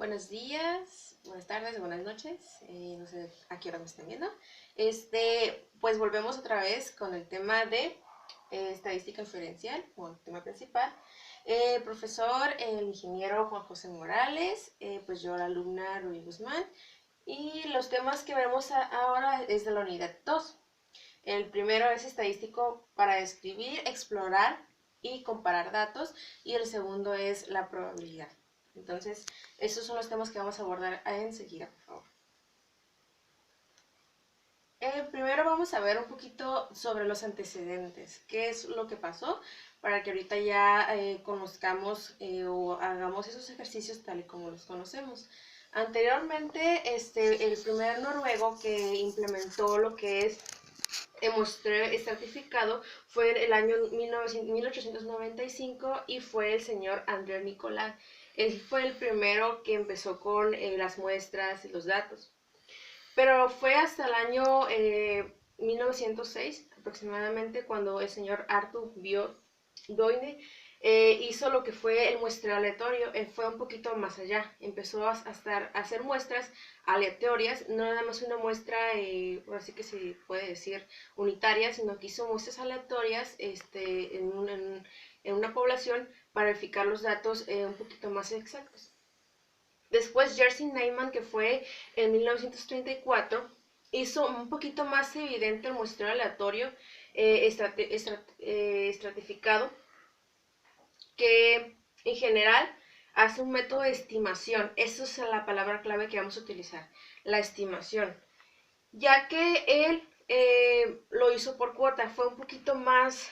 Buenos días, buenas tardes, buenas noches, no sé a qué hora me estén viendo. Pues volvemos otra vez con el tema de estadística inferencial, como el tema principal. Profesor, el ingeniero Juan José Morales, pues yo la alumna Rubí Guzmán. Y los temas que veremos ahora es de la unidad 2. El primero es estadístico para describir, explorar y comparar datos. Y el segundo es la probabilidad. Entonces, esos son los temas que vamos a abordar enseguida, por favor. Primero vamos a ver un poquito sobre los antecedentes, qué es lo que pasó, para que ahorita ya conozcamos o hagamos esos ejercicios tal y como los conocemos. Anteriormente, el primer noruego que implementó lo que es el muestreo estratificado fue en el año 1895 y fue el señor André Nicolai. Él fue el primero que empezó con las muestras y los datos. Pero fue hasta el año 1906 aproximadamente cuando el señor Arthur Doine hizo lo que fue el muestreo aleatorio. Fue un poquito más allá, empezó a hacer muestras aleatorias, no nada más una muestra, así que se puede decir unitaria, sino que hizo muestras aleatorias en una población para verificar los datos un poquito más exactos. Después Jerzy Neyman, que fue en 1934, hizo un poquito más evidente el muestreo aleatorio estratificado, que en general hace un método de estimación. Esa es la palabra clave que vamos a utilizar, la estimación. Ya que él lo hizo por cuota, fue un poquito más,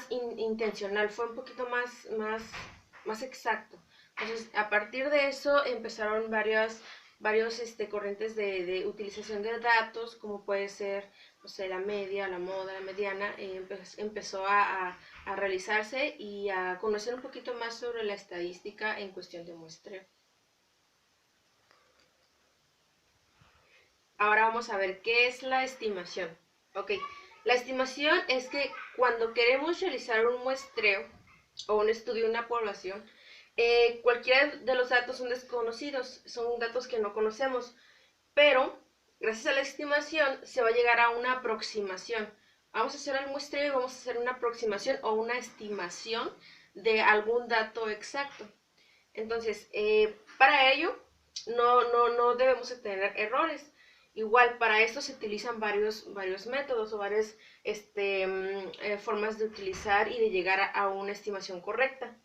intencional, fue un poquito más exacto. Entonces, a partir de eso empezaron varios corrientes de utilización de datos, como puede ser, no sé, la media, la moda, la mediana, empezó a realizarse y a conocer un poquito más sobre la estadística en cuestión de muestreo. Ahora vamos a ver qué es la estimación. Ok, la estimación es que cuando queremos realizar un muestreo o un estudio de una población, cualquiera de los datos son desconocidos, son datos que no conocemos, pero gracias a la estimación se va a llegar a una aproximación. Vamos a hacer el muestreo y vamos a hacer una aproximación o una estimación de algún dato exacto. Entonces, para ello no debemos tener errores. Igual, para esto se utilizan varios métodos o varias formas de utilizar y de llegar a una estimación correcta.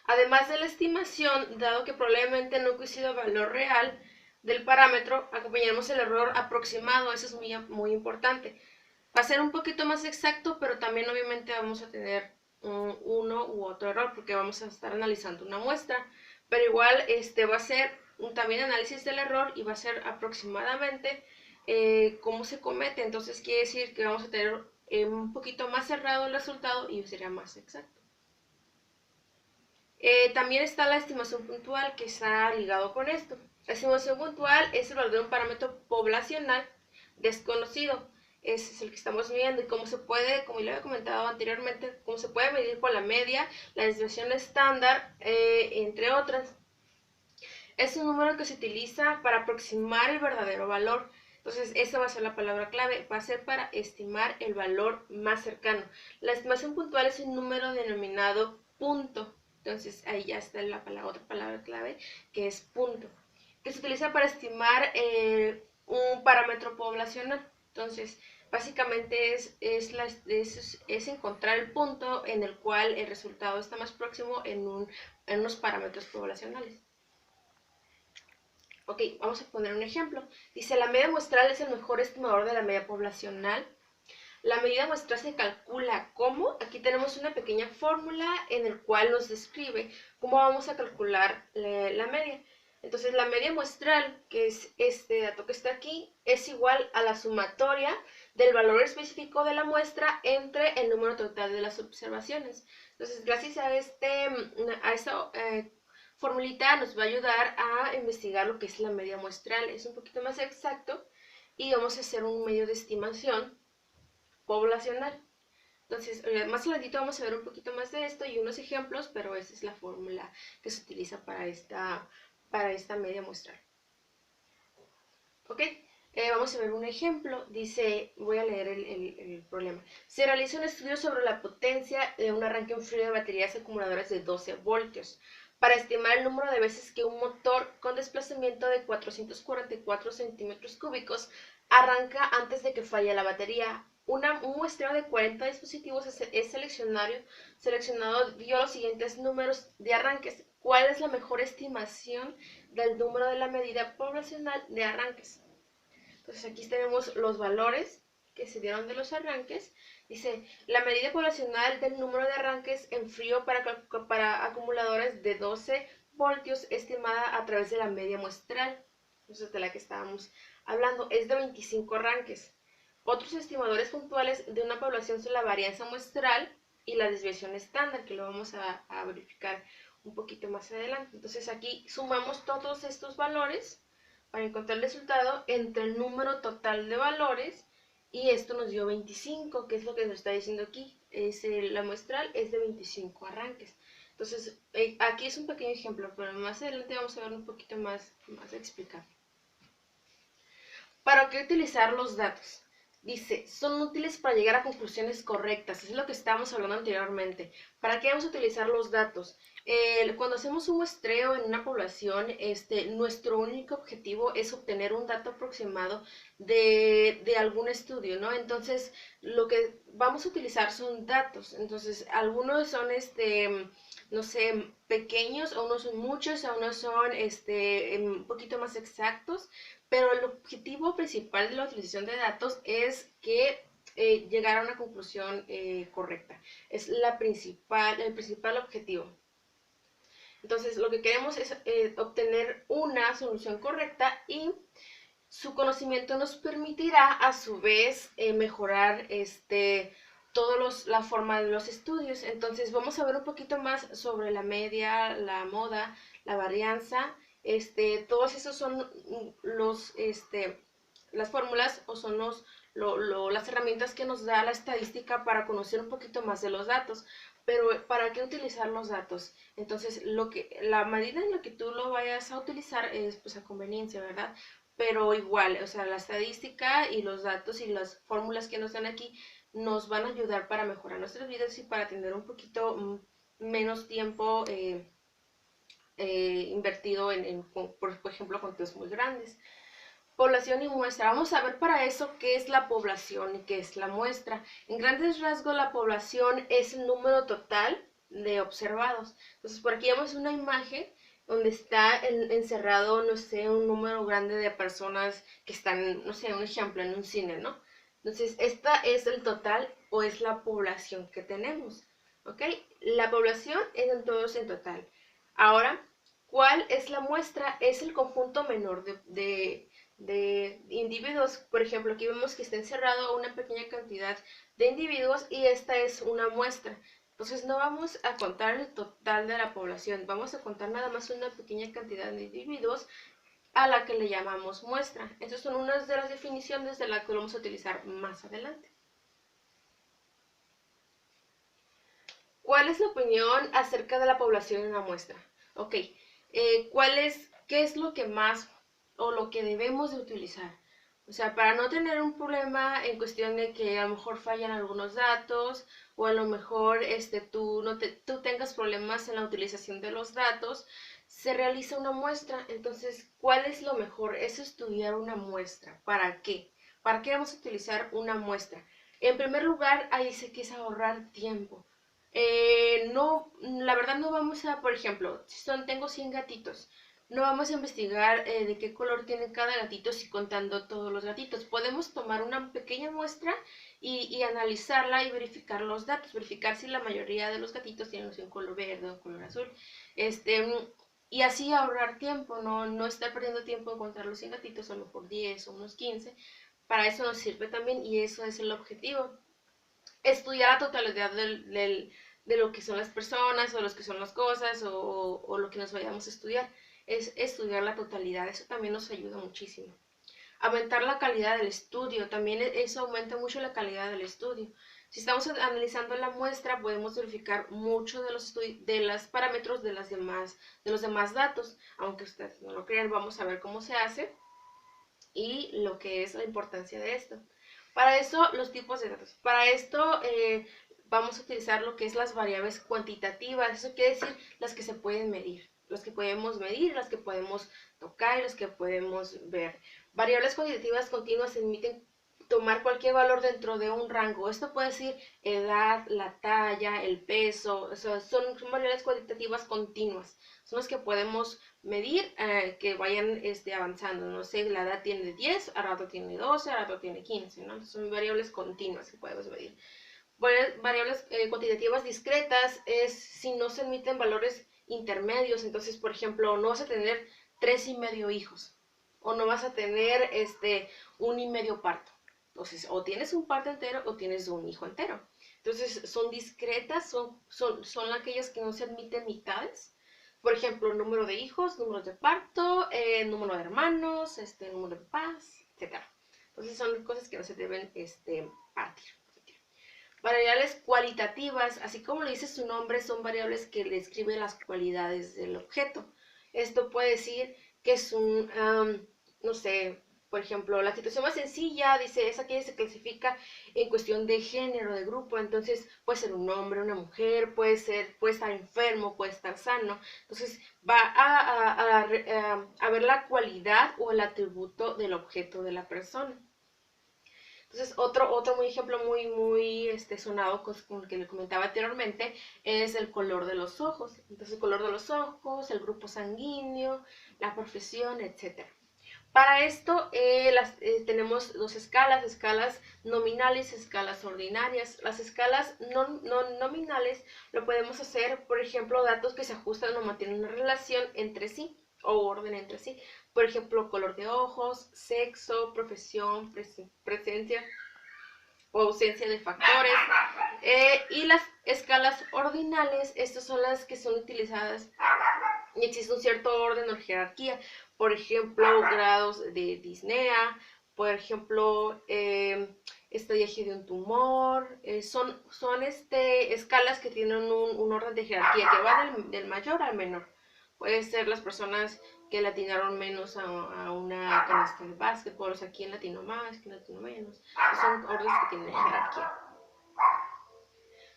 Además de la estimación, dado que probablemente no coincida el valor real del parámetro, acompañaremos el error aproximado. Eso es muy importante. Va a ser un poquito más exacto, pero también obviamente vamos a tener uno u otro error porque vamos a estar analizando una muestra. Pero igual va a ser también análisis del error y va a ser aproximadamente cómo se comete. Entonces quiere decir que vamos a tener un poquito más cerrado el resultado y sería más exacto. También está la estimación puntual, que está ligado con esto. La estimación puntual es el valor de un parámetro poblacional desconocido. Ese es el que estamos midiendo y cómo se puede, como ya lo había comentado anteriormente, cómo se puede medir con la media, la desviación estándar, entre otras. Es un número que se utiliza para aproximar el verdadero valor. Entonces, esa va a ser la palabra clave, va a ser para estimar el valor más cercano. La estimación puntual es un número denominado punto. Entonces, ahí ya está otra palabra clave, que es punto, que se utiliza para estimar un parámetro poblacional. Entonces, básicamente es encontrar el punto en el cual el resultado está más próximo en unos parámetros poblacionales. Ok, vamos a poner un ejemplo. Dice, la media muestral es el mejor estimador de la media poblacional. La medida muestral se calcula ¿cómo? Aquí tenemos una pequeña fórmula en el cual nos describe cómo vamos a calcular la media. Entonces, la media muestral, que es este dato que está aquí, es igual a la sumatoria del valor específico de la muestra entre el número total de las observaciones. Entonces, gracias a esta formulita nos va a ayudar a investigar lo que es la media muestral. Es un poquito más exacto y vamos a hacer un medio de estimación poblacional. Entonces, más adelantito vamos a ver un poquito más de esto y unos ejemplos, pero esa es la fórmula que se utiliza. utiliza para esta media muestral. ¿Ok? Vamos a ver un ejemplo. Dice, voy a leer el problema. Se realiza un estudio sobre la potencia de un arranque en frío de baterías acumuladoras de 12 voltios para estimar el número de veces que un motor con desplazamiento de 444 centímetros cúbicos arranca antes de que falle la batería. Un muestreo de 40 dispositivos es seleccionado dio los siguientes números de arranques. ¿Cuál es la mejor estimación del número de la medida poblacional de arranques? Entonces aquí tenemos los valores que se dieron de los arranques. Dice, la medida poblacional del número de arranques en frío para acumuladores de 12 voltios estimada a través de la media muestral, entonces de la que estábamos hablando, es de 25 arranques. Otros estimadores puntuales de una población son la varianza muestral y la desviación estándar, que lo vamos a verificar un poquito más adelante. Entonces aquí sumamos todos estos valores para encontrar el resultado entre el número total de valores, y esto nos dio 25, que es lo que nos está diciendo aquí. La muestral es de 25 arranques. Entonces, aquí es un pequeño ejemplo, pero más adelante vamos a ver un poquito más explicado. ¿Para qué utilizar los datos? Dice, son útiles para llegar a conclusiones correctas. Es lo que estábamos hablando anteriormente. ¿Para qué vamos a utilizar los datos? Cuando hacemos un muestreo en una población, nuestro único objetivo es obtener un dato aproximado de algún estudio, ¿no? Entonces, lo que vamos a utilizar son datos. Entonces, algunos son, no sé, pequeños, a unos son muchos, a unos son un poquito más exactos, pero el objetivo principal de la utilización de datos es que llegar a una conclusión correcta. Es el principal objetivo. Entonces, lo que queremos es obtener una solución correcta, y su conocimiento nos permitirá a su vez mejorar la forma de los estudios. Entonces vamos a ver un poquito más sobre la media, la moda, la varianza. Todos esos son las fórmulas, o son las herramientas que nos da la estadística para conocer un poquito más de los datos. Pero ¿para qué utilizar los datos? Entonces, la medida en la que tú lo vayas a utilizar es pues a conveniencia, ¿verdad? Pero igual, o sea, la estadística y los datos y las fórmulas que nos dan aquí nos van a ayudar para mejorar nuestras vidas y para tener un poquito menos tiempo invertido por ejemplo, con test muy grandes. Población y muestra. Vamos a ver para eso qué es la población y qué es la muestra. En grandes rasgos, la población es el número total de observados. Entonces, por aquí vemos una imagen donde está encerrado, no sé, un número grande de personas que están, no sé, un ejemplo, en un cine, ¿no? Entonces, esta es el total, o es la población que tenemos, ¿ok? La población es entonces en total. Ahora, ¿cuál es la muestra? Es el conjunto menor de individuos. Por ejemplo, aquí vemos que está encerrado una pequeña cantidad de individuos, y esta es una muestra. Entonces no vamos a contar el total de la población, vamos a contar nada más una pequeña cantidad de individuos a la que le llamamos muestra. Estas son unas de las definiciones de las que vamos a utilizar más adelante. ¿Cuál es la opinión acerca de la población en una muestra? Ok, ¿qué es lo que más o lo que debemos de utilizar? O sea, para no tener un problema en cuestión de que a lo mejor fallan algunos datos, o a lo mejor tú tengas problemas en la utilización de los datos, se realiza una muestra. Entonces, ¿cuál es lo mejor? Es estudiar una muestra. ¿Para qué? ¿Para qué vamos a utilizar una muestra? En primer lugar, ahí dice que es ahorrar tiempo. No, la verdad no vamos a, por ejemplo, tengo 100 gatitos, no vamos a investigar de qué color tiene cada gatito si contando todos los gatitos. Podemos tomar una pequeña muestra y analizarla y verificar los datos, verificar si la mayoría de los gatitos tienen un color verde o color azul. Y así ahorrar tiempo, no estar perdiendo tiempo en contar los 100 gatitos, a lo mejor 10 o unos 15. Para eso nos sirve también, y eso es el objetivo. Estudiar la totalidad de lo que son las personas, o lo que son las cosas, o lo que nos vayamos a estudiar. Es estudiar la totalidad, eso también nos ayuda muchísimo. Aumentar la calidad del estudio, también eso aumenta mucho la calidad del estudio. Si estamos analizando la muestra, podemos verificar mucho de los parámetros de los demás datos. Aunque ustedes no lo crean, vamos a ver cómo se hace y lo que es la importancia de esto. Para eso, los tipos de datos. Para esto, vamos a utilizar lo que es las variables cuantitativas. Eso quiere decir las que se pueden medir. Las que podemos medir, las que podemos tocar y las que podemos ver. Variables cuantitativas continuas emiten tomar cualquier valor dentro de un rango. Esto puede decir edad, la talla, el peso. O sea, son variables cuantitativas continuas. Son las que podemos medir que vayan avanzando. No sé, la edad tiene 10, al rato tiene 12, al rato tiene 15, ¿no? Son variables continuas que podemos medir. Variables cuantitativas discretas es si no se emiten valores intermedios. Entonces, por ejemplo, no vas a tener 3,5 hijos o no vas a tener 1,5 parto. Entonces, o tienes un parto entero o tienes un hijo entero. Entonces, son discretas, son aquellas que no se admiten mitades. Por ejemplo, número de hijos, número de parto, número de hermanos, número de papás, etc. Entonces, son cosas que no se deben partir. Variables cualitativas, así como le dice su nombre, son variables que le describen las cualidades del objeto. Esto puede decir que es no sé, por ejemplo, la situación más sencilla, dice, es aquella que se clasifica en cuestión de género, de grupo. Entonces, puede ser un hombre, una mujer, puede estar enfermo, puede estar sano. Entonces, va a ver la cualidad o el atributo del objeto de la persona. Entonces, otro muy ejemplo muy sonado, con el que le comentaba anteriormente, es el color de los ojos. Entonces, el color de los ojos, el grupo sanguíneo, la profesión, etc. Para esto tenemos dos escalas nominales y escalas ordinarias. Las escalas nominales lo podemos hacer, por ejemplo, datos que se ajustan o mantienen una relación entre sí o orden entre sí. Por ejemplo, color de ojos, sexo, profesión, presencia o ausencia de factores. Y las escalas ordinales, estas son las que son utilizadas y existe un cierto orden o jerarquía. Por ejemplo, grados de disnea, por ejemplo, estadiaje de un tumor. Son escalas que tienen un orden de jerarquía que va del mayor al menor. Puede ser las personas que le atinaron menos a una canasta de básquetbol, o sea, aquí en latino más, aquí en latino menos. Son órdenes que tienen jerarquía.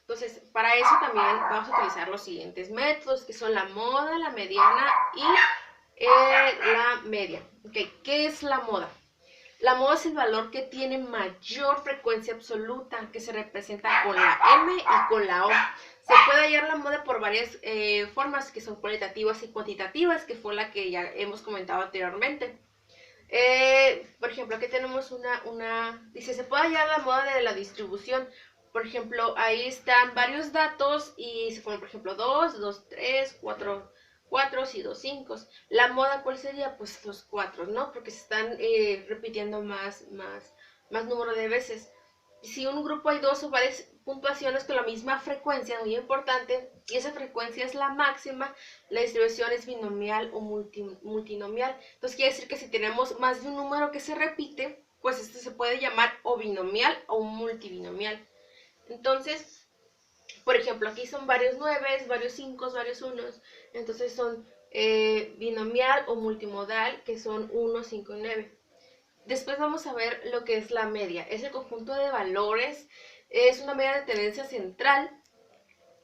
Entonces, para eso también vamos a utilizar los siguientes métodos, que son la moda, la mediana y la media. Okay, ¿qué es la moda? La moda es el valor que tiene mayor frecuencia absoluta, que se representa con la M y con la O. Se puede hallar la moda por varias formas, que son cualitativas y cuantitativas, que fue la que ya hemos comentado anteriormente. Por ejemplo, aquí tenemos dice, se puede hallar la moda de la distribución. Por ejemplo, ahí están varios datos y se ponen, por ejemplo, 2, 2, 3, 4 y 2 5. La moda, ¿cuál sería? Pues los 4, ¿no? Porque se están repitiendo más número de veces. Si un grupo hay dos o varias puntuaciones con la misma frecuencia, muy importante, y esa frecuencia es la máxima, la distribución es binomial o multinomial. Entonces quiere decir que si tenemos más de un número que se repite, pues este se puede llamar o binomial o multibinomial. Entonces, por ejemplo, aquí son varios 9, varios 5, varios 1. Entonces son binomial o multimodal, que son 1, 5 y 9. Después vamos a ver lo que es la media. Es el conjunto de valores, es una media de tendencia central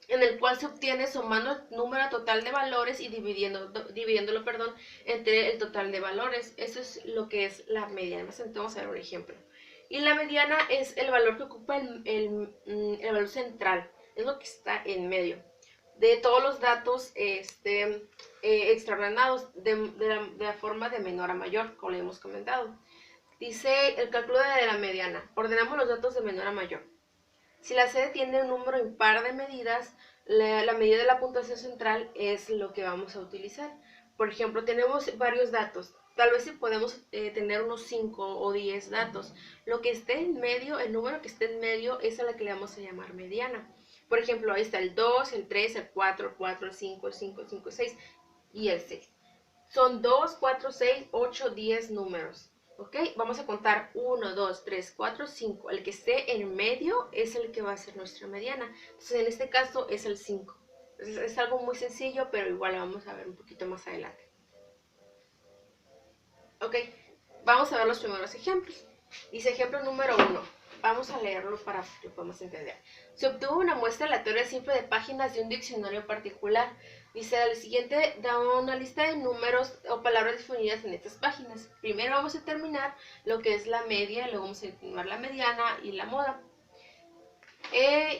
en el cual se obtiene sumando el número total de valores y dividiéndolo entre el total de valores. Eso es lo que es la media. Además, vamos a ver un ejemplo. Y la mediana es el valor que ocupa el valor central. Es lo que está en medio de todos los datos extraordenados de la forma de menor a mayor, como le hemos comentado. Dice el cálculo de la mediana. Ordenamos los datos de menor a mayor. Si la serie tiene un número impar de medidas, la medida de la puntuación central es lo que vamos a utilizar. Por ejemplo, tenemos varios datos. Tal vez si podemos tener unos 5 o 10 datos. Lo que esté en medio, el número que esté en medio, es a la que le vamos a llamar mediana. Por ejemplo, ahí está el 2, el 3, el 4, el 5, el 5, el 5, el 6 y el 6. Son 2, 4, 6, 8, 10 números. ¿Ok? Vamos a contar 1, 2, 3, 4, 5. El que esté en medio es el que va a ser nuestra mediana. Entonces, en este caso es el 5. Entonces, es algo muy sencillo, pero igual lo vamos a ver un poquito más adelante. Ok, vamos a ver los primeros ejemplos. Dice ejemplo número 1. Vamos a leerlo para que lo podamos entender. Se obtuvo una muestra aleatoria simple de páginas de un diccionario particular. Dice, el siguiente da una lista de números o palabras definidas en estas páginas. Primero vamos a determinar lo que es la media, luego vamos a determinar la mediana y la moda.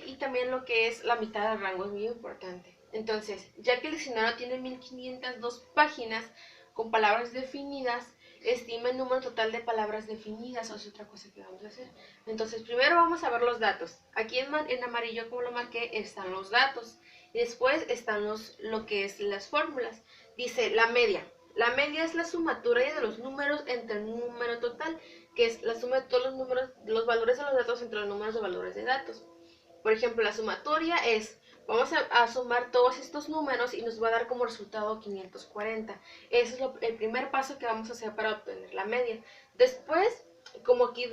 Y también lo que es la mitad del rango es muy importante. Entonces, ya que el diccionario tiene 1502 páginas con palabras definidas, estima el número total de palabras definidas, o es otra cosa que vamos a hacer. Entonces, primero vamos a ver los datos. Aquí en amarillo, como lo marqué, están los datos. Y después están lo que es las fórmulas. Dice la media. La media es la sumatoria de los números entre el número total, que es la suma de todos los números, los valores de los datos entre los números de valores de datos. Por ejemplo, la sumatoria es, vamos a sumar todos estos números y nos va a dar como resultado 540. Ese es el primer paso que vamos a hacer para obtener la media. Después, como aquí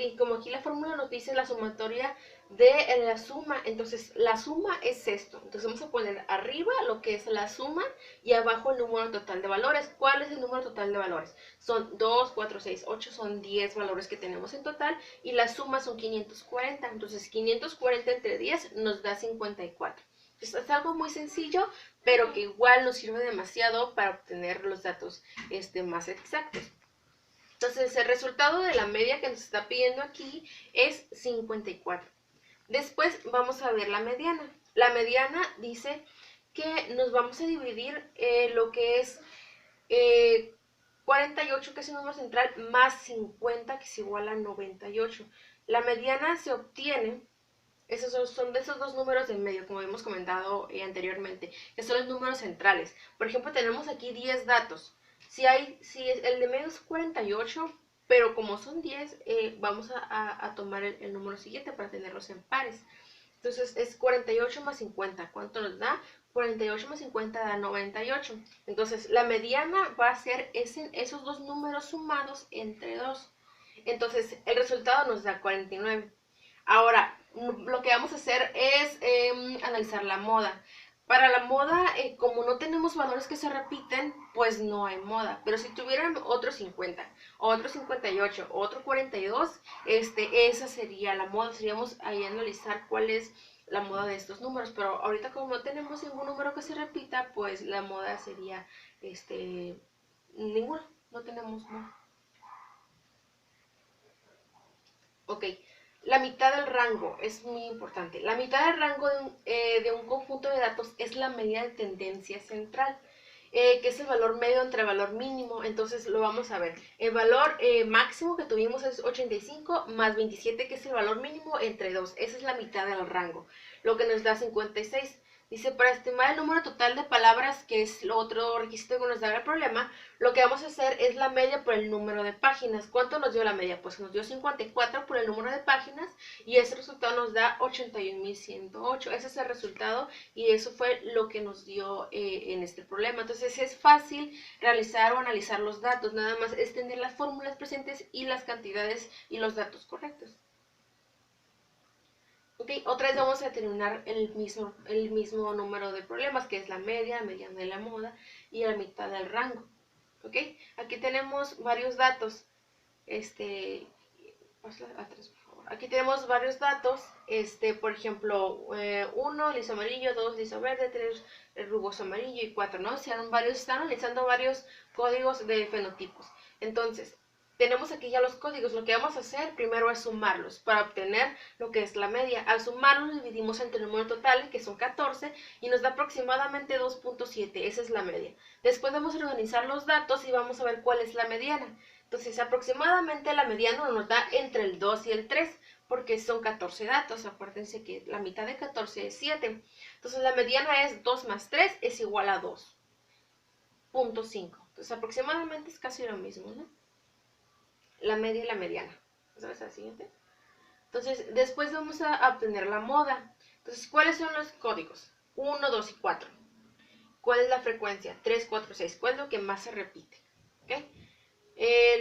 la fórmula nos dice la sumatoria de la suma, entonces la suma es esto. Entonces vamos a poner arriba lo que es la suma y abajo el número total de valores. ¿Cuál es el número total de valores? Son 2, 4, 6, 8, son 10 valores que tenemos en total y la suma son 540. Entonces 540 entre 10 nos da 54. Esto es algo muy sencillo, pero que igual nos sirve demasiado para obtener los datos más exactos. Entonces el resultado de la media que nos está pidiendo aquí es 54. Después vamos a ver la mediana. La mediana dice que nos vamos a dividir lo que es 48, que es el número central, más 50, que es igual a 98. La mediana se obtiene, esos son de esos dos números del medio, como hemos comentado anteriormente, que son los números centrales. Por ejemplo, tenemos aquí 10 datos. Si el de medio es 48, pero como son 10, vamos a tomar el número siguiente para tenerlos en pares. Entonces es 48 más 50. ¿Cuánto nos da? 48 más 50 da 98. Entonces la mediana va a ser esos dos números sumados entre 2. Entonces el resultado nos da 49. Ahora, lo que vamos a hacer es analizar la moda. Para la moda, como no tenemos valores que se repiten, pues no hay moda. Pero si tuvieran otro 50, otro 58, otro 42, esa sería la moda. Seríamos ahí a analizar cuál es la moda de estos números. Pero ahorita como no tenemos ningún número que se repita, pues la moda sería ninguno. No tenemos moda. Ok. La mitad del rango es muy importante. La mitad del rango de un conjunto de datos es la medida de tendencia central, que es el valor medio entre el valor mínimo. Entonces lo vamos a ver. El valor máximo que tuvimos es 85 más 27, que es el valor mínimo entre 2. Esa es la mitad del rango, lo que nos da 56. Dice, para estimar el número total de palabras, que es lo otro requisito que nos da el problema, lo que vamos a hacer es la media por el número de páginas. ¿Cuánto nos dio la media? Pues nos dio 54 por el número de páginas y ese resultado nos da 81.108. Ese es el resultado y eso fue lo que nos dio en este problema. Entonces es fácil realizar o analizar los datos, nada más es tener las fórmulas presentes y las cantidades y los datos correctos. Ok, otra vez vamos a determinar el mismo número de problemas, que es la media, mediana de la moda y la mitad del rango. Ok, aquí tenemos varios datos. Atrás, por favor. Aquí tenemos varios datos. Por ejemplo, 1, liso amarillo, 2, liso verde, 3, rugoso amarillo y 4, ¿no? Están analizando varios códigos de fenotipos. Entonces, tenemos aquí ya los códigos. Lo que vamos a hacer primero es sumarlos para obtener lo que es la media. Al sumarlos dividimos entre el número total, que son 14, y nos da aproximadamente 2.7. Esa es la media. Después vamos a organizar los datos y vamos a ver cuál es la mediana. Entonces, aproximadamente la mediana nos da entre el 2 y el 3, porque son 14 datos. Acuérdense que la mitad de 14 es 7. Entonces, la mediana es 2 más 3 es igual a 2.5. Entonces, aproximadamente es casi lo mismo, ¿no? La media y la mediana. ¿Sabes la siguiente? Entonces, después vamos a obtener la moda. Entonces, ¿cuáles son los códigos? 1, 2 y 4. ¿Cuál es la frecuencia? 3, 4, 6. ¿Cuál es lo que más se repite? ¿Ok?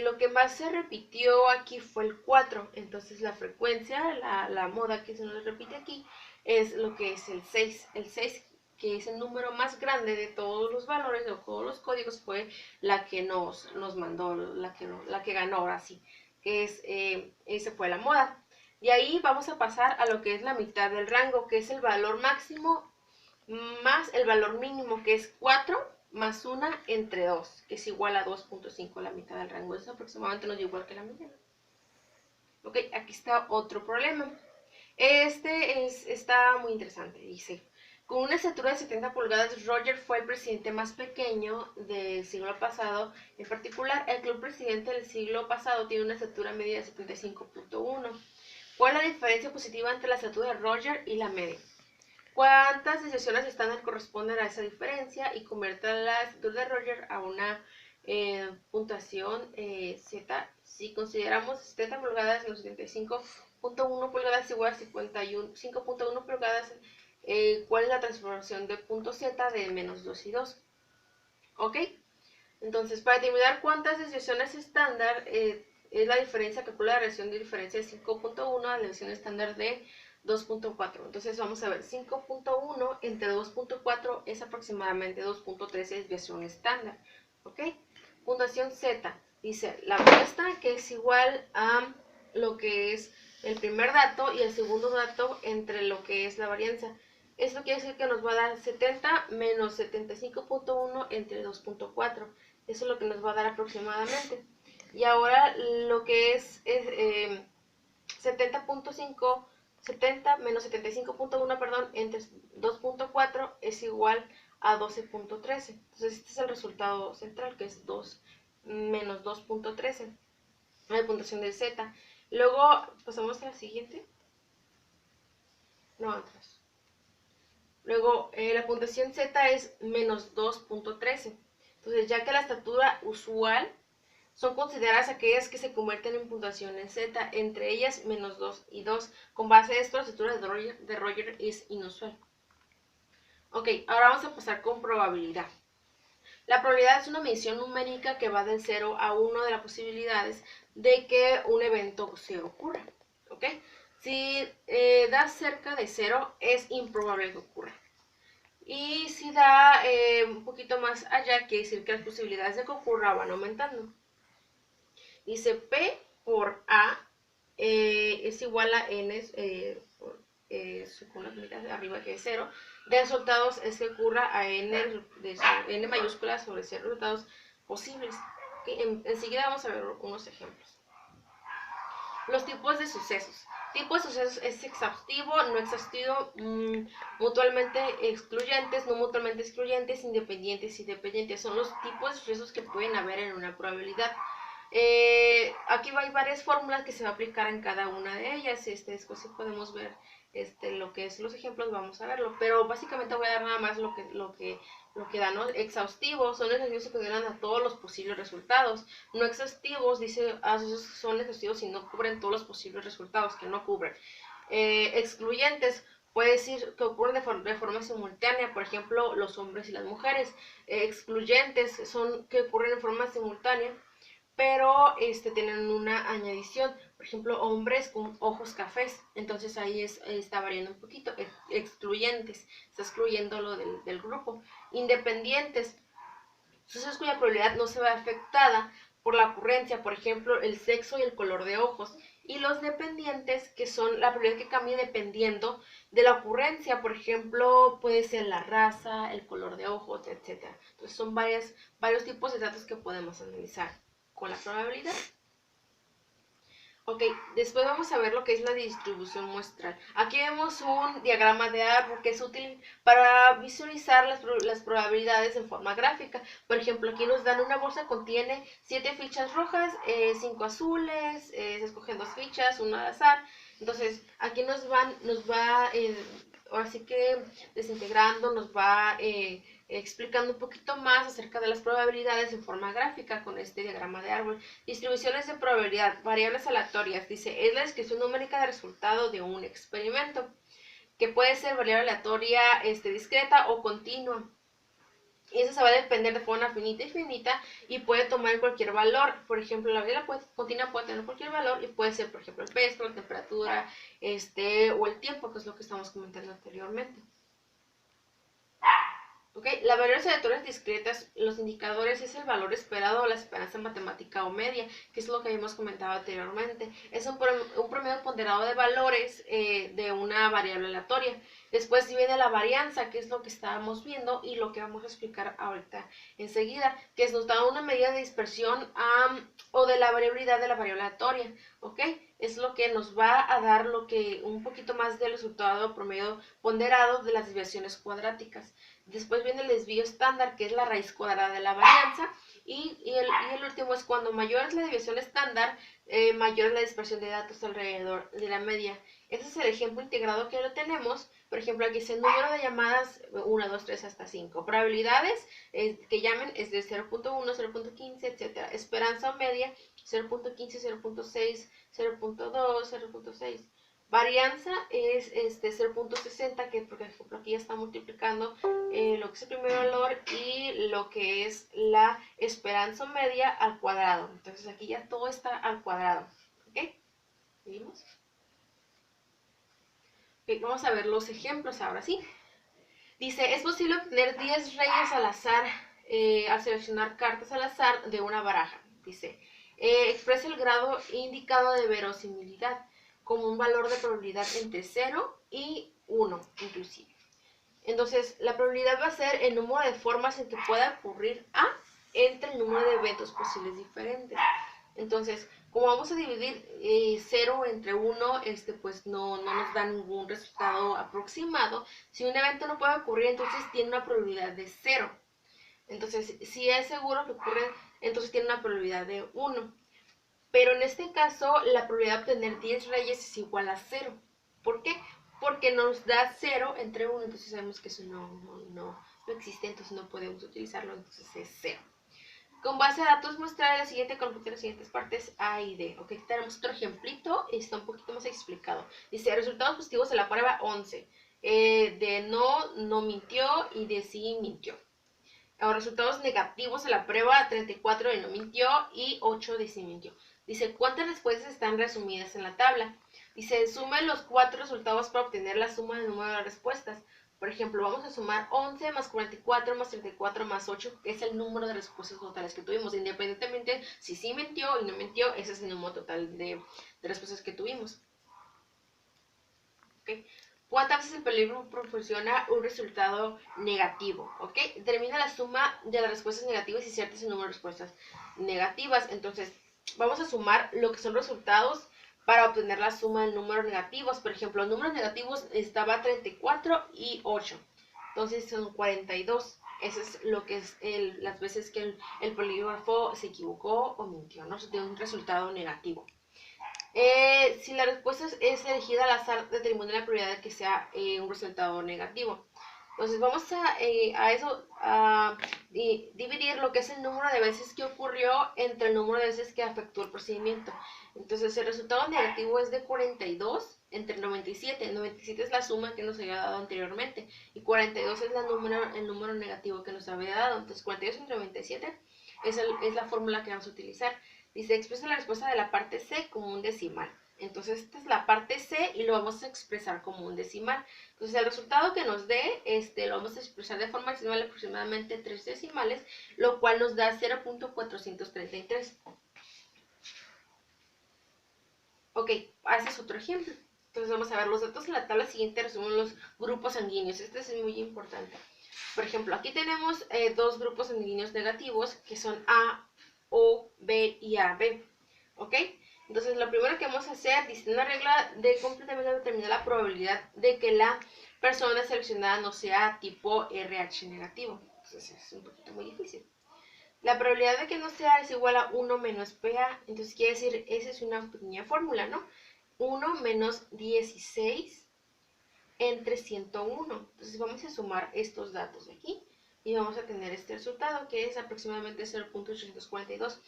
Lo que más se repitió aquí fue el 4, entonces la frecuencia, la moda que se nos repite aquí, es lo que es el 6. El 6, que es el número más grande de todos los valores o todos los códigos, fue la que nos mandó, la que ganó ahora sí, que es, esa fue la moda. Y ahí vamos a pasar a lo que es la mitad del rango, que es el valor máximo más el valor mínimo, que es 4 más 1 entre 2, que es igual a 2.5, la mitad del rango. Eso aproximadamente nos da igual que la mediana. Ok, aquí está otro problema. Está muy interesante. Dice, con una estatura de 70 pulgadas, Roger fue el presidente más pequeño del siglo pasado. En particular, el club presidente del siglo pasado tiene una estatura media de 75.1. ¿Cuál es la diferencia positiva entre la estatura de Roger y la media? ¿Cuántas desviaciones estándar corresponden a esa diferencia? Y convierta la estatura de Roger a una puntuación Z. Si consideramos 70 pulgadas menos 75.1 pulgadas igual a 5.1 pulgadas, ¿cuál es la transformación de punto Z de menos 2 y 2? ¿Ok? Entonces, para determinar cuántas desviaciones estándar es la diferencia, calcula la relación de diferencia de 5.1 a la desviación estándar de 2.4. Entonces vamos a ver, 5.1 entre 2.4 es aproximadamente 2.13 desviación estándar. ¿Ok? Puntuación Z. Dice, la muestra que es igual a lo que es el primer dato y el segundo dato entre lo que es la varianza. Esto quiere decir que nos va a dar 70 menos 75.1 entre 2.4. Eso es lo que nos va a dar aproximadamente. Y ahora lo que es 70.5, 70 menos 75.1, perdón, entre 2.4 es igual a 12.13. Entonces este es el resultado central, que es 2 menos 2.13. La puntuación del Z. Luego pasamos a la siguiente. No, atrás. Luego la puntuación Z es menos 2.13. Entonces, ya que la estatura usual son consideradas aquellas que se convierten en puntuaciones Z, entre ellas menos 2 y 2. Con base a esto, la estatura de Roger es inusual. Ok, ahora vamos a pasar con probabilidad. La probabilidad es una medición numérica que va del 0 a 1 de las posibilidades de que un evento se ocurra. ¿Ok? Si da cerca de 0, es improbable que ocurra. Y si da un poquito más allá, quiere decir que las posibilidades de que ocurra van aumentando. Dice P por A es igual a N con la unidad de arriba que es 0. De resultados es que ocurra a N, N mayúscula sobre 0 resultados posibles. ¿Okay? Enseguida vamos a ver unos ejemplos. Los tipos de sucesos. Tipo de sucesos es exhaustivo, no exhaustivo, mutuamente excluyentes, no mutuamente excluyentes, independientes y dependientes. Son los tipos de sucesos que pueden haber en una probabilidad. Aquí hay varias fórmulas que se va a aplicar en cada una de ellas. Después si podemos ver lo que es los ejemplos, vamos a verlo. Pero básicamente voy a dar nada más lo que da, ¿no? Exhaustivos son ejercicios que consideran a todos los posibles resultados. No exhaustivos, dice, esos son exhaustivos si no cubren todos los posibles resultados, que no cubren. Excluyentes, puede decir que ocurren de forma simultánea, por ejemplo, los hombres y las mujeres. Excluyentes son que ocurren en forma simultánea, pero tienen una añadición. Por ejemplo, hombres con ojos cafés, entonces ahí está variando un poquito. Excluyentes, está excluyéndolo del grupo. Independientes, sucesos cuya probabilidad no se ve afectada por la ocurrencia, por ejemplo, el sexo y el color de ojos. Y los dependientes, que son la probabilidad que cambia dependiendo de la ocurrencia, por ejemplo, puede ser la raza, el color de ojos, etc. Entonces son varios tipos de datos que podemos analizar con la probabilidad. Ok, después vamos a ver lo que es la distribución muestral. Aquí vemos un diagrama de árbol que es útil para visualizar las probabilidades en forma gráfica. Por ejemplo, aquí nos dan una bolsa que contiene 7 fichas rojas, 5 azules, se escogen 2 fichas, una al azar. Entonces, aquí nos va, así que desintegrando, nos va explicando un poquito más acerca de las probabilidades en forma gráfica con este diagrama de árbol. Distribuciones de probabilidad, variables aleatorias, dice, es la descripción numérica de resultado de un experimento, que puede ser variable aleatoria, discreta o continua. Y eso se va a depender de forma finita y finita y puede tomar cualquier valor. Por ejemplo, la variable continua puede tener cualquier valor y puede ser, por ejemplo, el peso, la temperatura, o el tiempo, que es lo que estamos comentando anteriormente. ¿Okay? Las variables aleatorias discretas, los indicadores es el valor esperado o la esperanza matemática o media, que es lo que habíamos comentado anteriormente. Es un promedio ponderado de valores de una variable aleatoria. Después viene la varianza, que es lo que estábamos viendo y lo que vamos a explicar ahorita enseguida, que nos da una medida de dispersión o de la variabilidad de la variable aleatoria. ¿Ok? Es lo que nos va a dar un poquito más del resultado promedio ponderado de las desviaciones cuadráticas. Después viene el desvío estándar, que es la raíz cuadrada de la varianza. Y el último es cuando mayor es la desviación estándar, mayor es la dispersión de datos alrededor de la media. Este es el ejemplo integrado que lo tenemos. Por ejemplo, aquí dice número de llamadas 1, 2, 3 hasta 5. Probabilidades que llamen es de 0.1, 0.15, etc. Esperanza o media 0.15, 0.6, 0.2, 0.6. Varianza es 0.60, que por ejemplo aquí ya está multiplicando lo que es el primer valor y lo que es la esperanza media al cuadrado. Entonces aquí ya todo está al cuadrado. ¿Ok? ¿Seguimos? Okay, vamos a ver los ejemplos ahora sí. Dice, es posible obtener 10 reyes al azar al seleccionar cartas al azar de una baraja. Dice, expresa el grado indicado de verosimilidad como un valor de probabilidad entre 0 y 1 inclusive. Entonces, la probabilidad va a ser el número de formas en que pueda ocurrir A entre el número de eventos posibles diferentes. Entonces, como vamos a dividir 0 entre 1, pues no nos da ningún resultado aproximado. Si un evento no puede ocurrir, entonces tiene una probabilidad de 0. Entonces, si es seguro que ocurre, entonces tiene una probabilidad de 1. Pero en este caso, la probabilidad de obtener 10 reyes es igual a 0. ¿Por qué? Porque nos da 0 entre 1, entonces sabemos que eso no existe, entonces no podemos utilizarlo, entonces es 0. Con base a datos muestrales, la siguiente conjunta las siguientes partes A y D. Ok, tenemos otro ejemplito, está un poquito más explicado. Dice, resultados positivos de la prueba 11. De no mintió y de sí mintió. Ahora, resultados negativos de la prueba 34 de no mintió y 8 de sí mintió. Dice, ¿cuántas respuestas están resumidas en la tabla? Dice, sumen los 4 resultados para obtener la suma del número de respuestas. Por ejemplo, vamos a sumar 11 más 44 más 34 más 8, que es el número de respuestas totales que tuvimos. Independientemente si sí mintió y no mintió, ese es el número total de respuestas que tuvimos. ¿Okay? ¿Cuántas veces el peligro proporciona un resultado negativo? ¿Ok? Determina la suma de las respuestas negativas y ciertas el número de respuestas negativas. Entonces, vamos a sumar lo que son resultados para obtener la suma del número negativos. Por ejemplo, los números negativos estaba 34 y 8. Entonces son 42. Eso es lo que es las veces que el polígrafo se equivocó o mintió, ¿no? Se tiene un resultado negativo. Si la respuesta es elegida al azar, determina la probabilidad de que sea un resultado negativo. Entonces vamos a dividir lo que es el número de veces que ocurrió entre el número de veces que afectó el procedimiento. Entonces el resultado negativo es de 42 entre 97. 97 es la suma que nos había dado anteriormente y 42 es el número negativo que nos había dado. Entonces 42 entre 97 es la fórmula que vamos a utilizar. Dice, expresa la respuesta de la parte C como un decimal. Entonces, esta es la parte C y lo vamos a expresar como un decimal. Entonces, el resultado que nos dé, lo vamos a expresar de forma decimal aproximadamente 3 decimales, lo cual nos da 0.433. Ok, ese es otro ejemplo. Entonces, vamos a ver los datos en la tabla siguiente, resumen los grupos sanguíneos. Este es muy importante. Por ejemplo, aquí tenemos dos grupos sanguíneos negativos, que son A, O, B y AB. ¿Ok? Entonces, lo primero que vamos a hacer, dice una regla de completamente determinar la probabilidad de que la persona seleccionada no sea tipo RH negativo. Entonces, es un poquito muy difícil. La probabilidad de que no sea es igual a 1 menos PA. Entonces, quiere decir, esa es una pequeña fórmula, ¿no? 1 menos 16 entre 101. Entonces, vamos a sumar estos datos de aquí y vamos a tener este resultado, que es aproximadamente 0.842.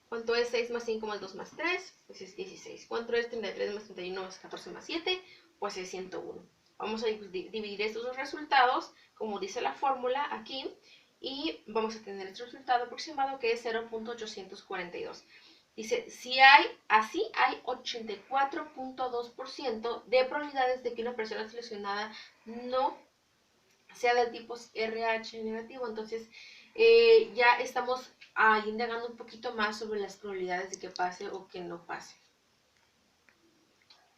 ¿Cuánto es 6 más 5 más 2 más 3? Pues es 16. ¿Cuánto es 33 más 31 más 14 más 7? Pues es 101. Vamos a dividir estos dos resultados, como dice la fórmula aquí, y vamos a tener este resultado aproximado que es 0.842. Dice, si hay 84.2% de probabilidades de que una persona seleccionada no sea del tipo RH negativo. Entonces ya estamos ahí indagando un poquito más sobre las probabilidades de que pase o que no pase.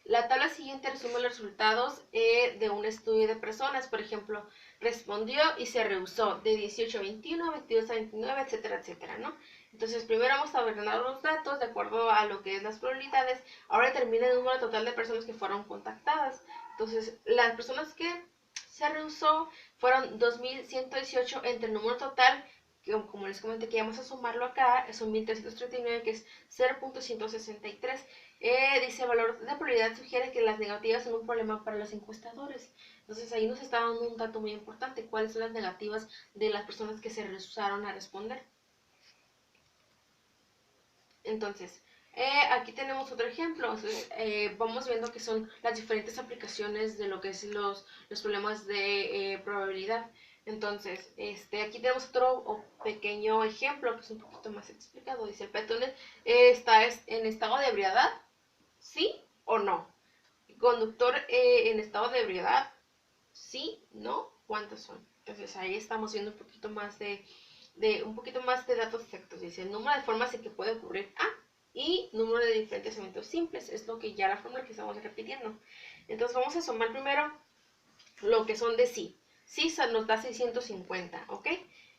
La tabla siguiente resume los resultados de un estudio de personas. Por ejemplo, respondió y se rehusó de 18 a 21, 22 a 29, etcétera, etcétera, ¿no? Entonces, primero vamos a ordenar los datos de acuerdo a lo que es las probabilidades. Ahora determina el número total de personas que fueron contactadas. Entonces, las personas que se rehusó fueron 2.118 entre el número total, que como les comenté que vamos a sumarlo acá, son 1.339, que es 0.163. Dice, el valor de probabilidad sugiere que las negativas son un problema para los encuestadores. Entonces ahí nos está dando un dato muy importante, cuáles son las negativas de las personas que se rehusaron a responder. Entonces, aquí tenemos otro ejemplo. Entonces, vamos viendo que son las diferentes aplicaciones de lo que es los problemas de probabilidad. Entonces, aquí tenemos otro pequeño ejemplo que es un poquito más explicado. Dice, el peatón está en estado de ebriedad, ¿sí o no? Conductor en estado de ebriedad, ¿sí? ¿No? ¿Cuántos son? Entonces ahí estamos viendo un poquito más de datos exactos. Dice el número de formas en que puede ocurrir A y número de diferentes eventos simples. Es lo que ya la fórmula que estamos repitiendo. Entonces vamos a sumar primero lo que son de sí. Sí nos da 650, ¿ok?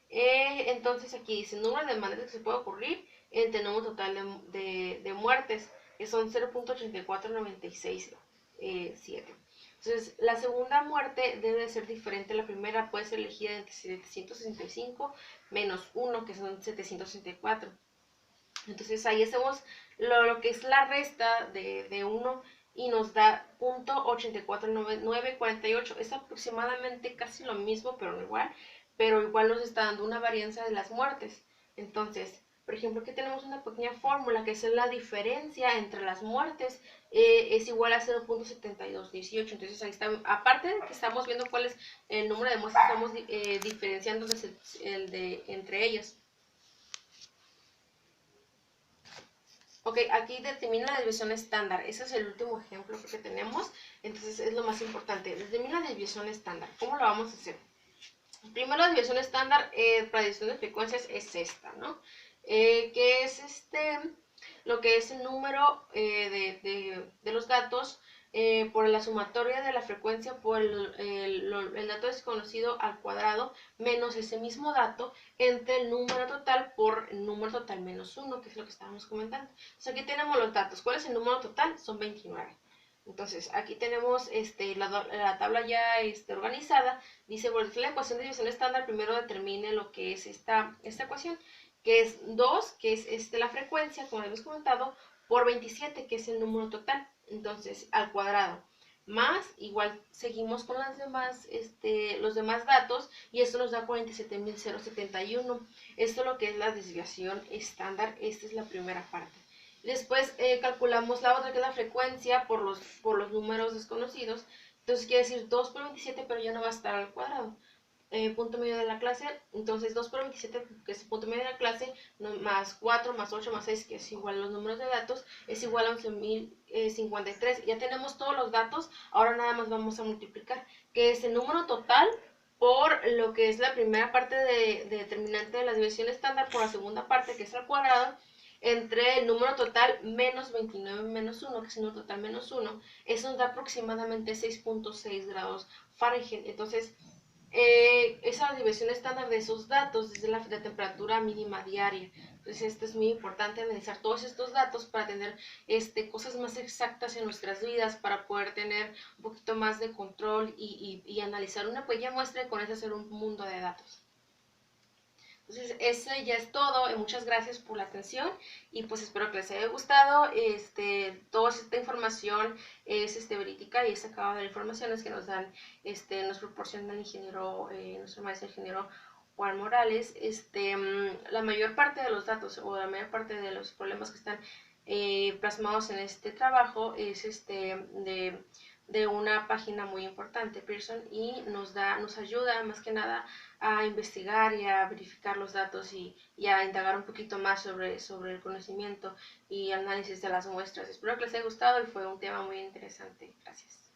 Entonces aquí dice el número de maneras que se puede ocurrir entre el número total de muertes, que son 0.84967. Entonces, la segunda muerte debe ser diferente. La primera puede ser elegida entre 765 menos 1, que son 764. Entonces, ahí hacemos lo que es la resta de 1 y nos da .84948. Es aproximadamente casi lo mismo, pero igual nos está dando una varianza de las muertes. Entonces, por ejemplo, aquí tenemos una pequeña fórmula que es la diferencia entre las muertes, es igual a 0.7218. Entonces ahí está, aparte de que estamos viendo cuál es el número de muestras, estamos diferenciando entre ellas. Ok, aquí determina la desviación estándar. Ese es el último ejemplo que tenemos. Entonces es lo más importante. Determina la desviación estándar. ¿Cómo lo vamos a hacer? Primero, la desviación estándar para desviación de frecuencias es esta, ¿no? Que es lo que es el número de los datos por la sumatoria de la frecuencia por el dato desconocido al cuadrado menos ese mismo dato entre el número total por el número total menos 1, que es lo que estábamos comentando. Entonces aquí tenemos los datos. ¿Cuál es el número total? Son 29. Entonces, aquí tenemos la tabla ya organizada. Dice, por la ecuación de división estándar, primero determine lo que es esta ecuación, que es 2, que es la frecuencia, como hemos comentado, por 27, que es el número total. Entonces, al cuadrado. Más, igual seguimos con los demás datos, y esto nos da 47.071. Esto es lo que es la desviación estándar. Esta es la primera parte. Después calculamos la otra, que es la frecuencia por los números desconocidos. Entonces quiere decir 2 por 27, pero ya no va a estar al cuadrado. Punto medio de la clase, entonces 2 por 27, que es el punto medio de la clase, más 4, más 8, más 6, que es igual a los números de datos, es igual a 11.053. Ya tenemos todos los datos, ahora nada más vamos a multiplicar, que es el número total por lo que es la primera parte de determinante de la desviación estándar, por la segunda parte, que es al cuadrado, entre el número total menos 29 menos 1, que es el número total menos 1, eso nos da aproximadamente 6.6 grados Fahrenheit. Entonces, esa desviación estándar de esos datos es la temperatura mínima diaria. Entonces, esto es muy importante, analizar todos estos datos para tener cosas más exactas en nuestras vidas, para poder tener un poquito más de control y analizar una pequeña muestra y con eso hacer un mundo de datos. Entonces, eso ya es todo. Muchas gracias por la atención y pues espero que les haya gustado. Toda esta información es verídica y es sacada de las informaciones que nos dan, nos proporciona el ingeniero, nuestro maestro ingeniero Juan Morales. La mayor parte de los datos o la mayor parte de los problemas que están plasmados en este trabajo es de una página muy importante, Pearson, y nos ayuda más que nada a investigar y a verificar los datos y a indagar un poquito más sobre el conocimiento y análisis de las muestras. Espero que les haya gustado y fue un tema muy interesante. Gracias.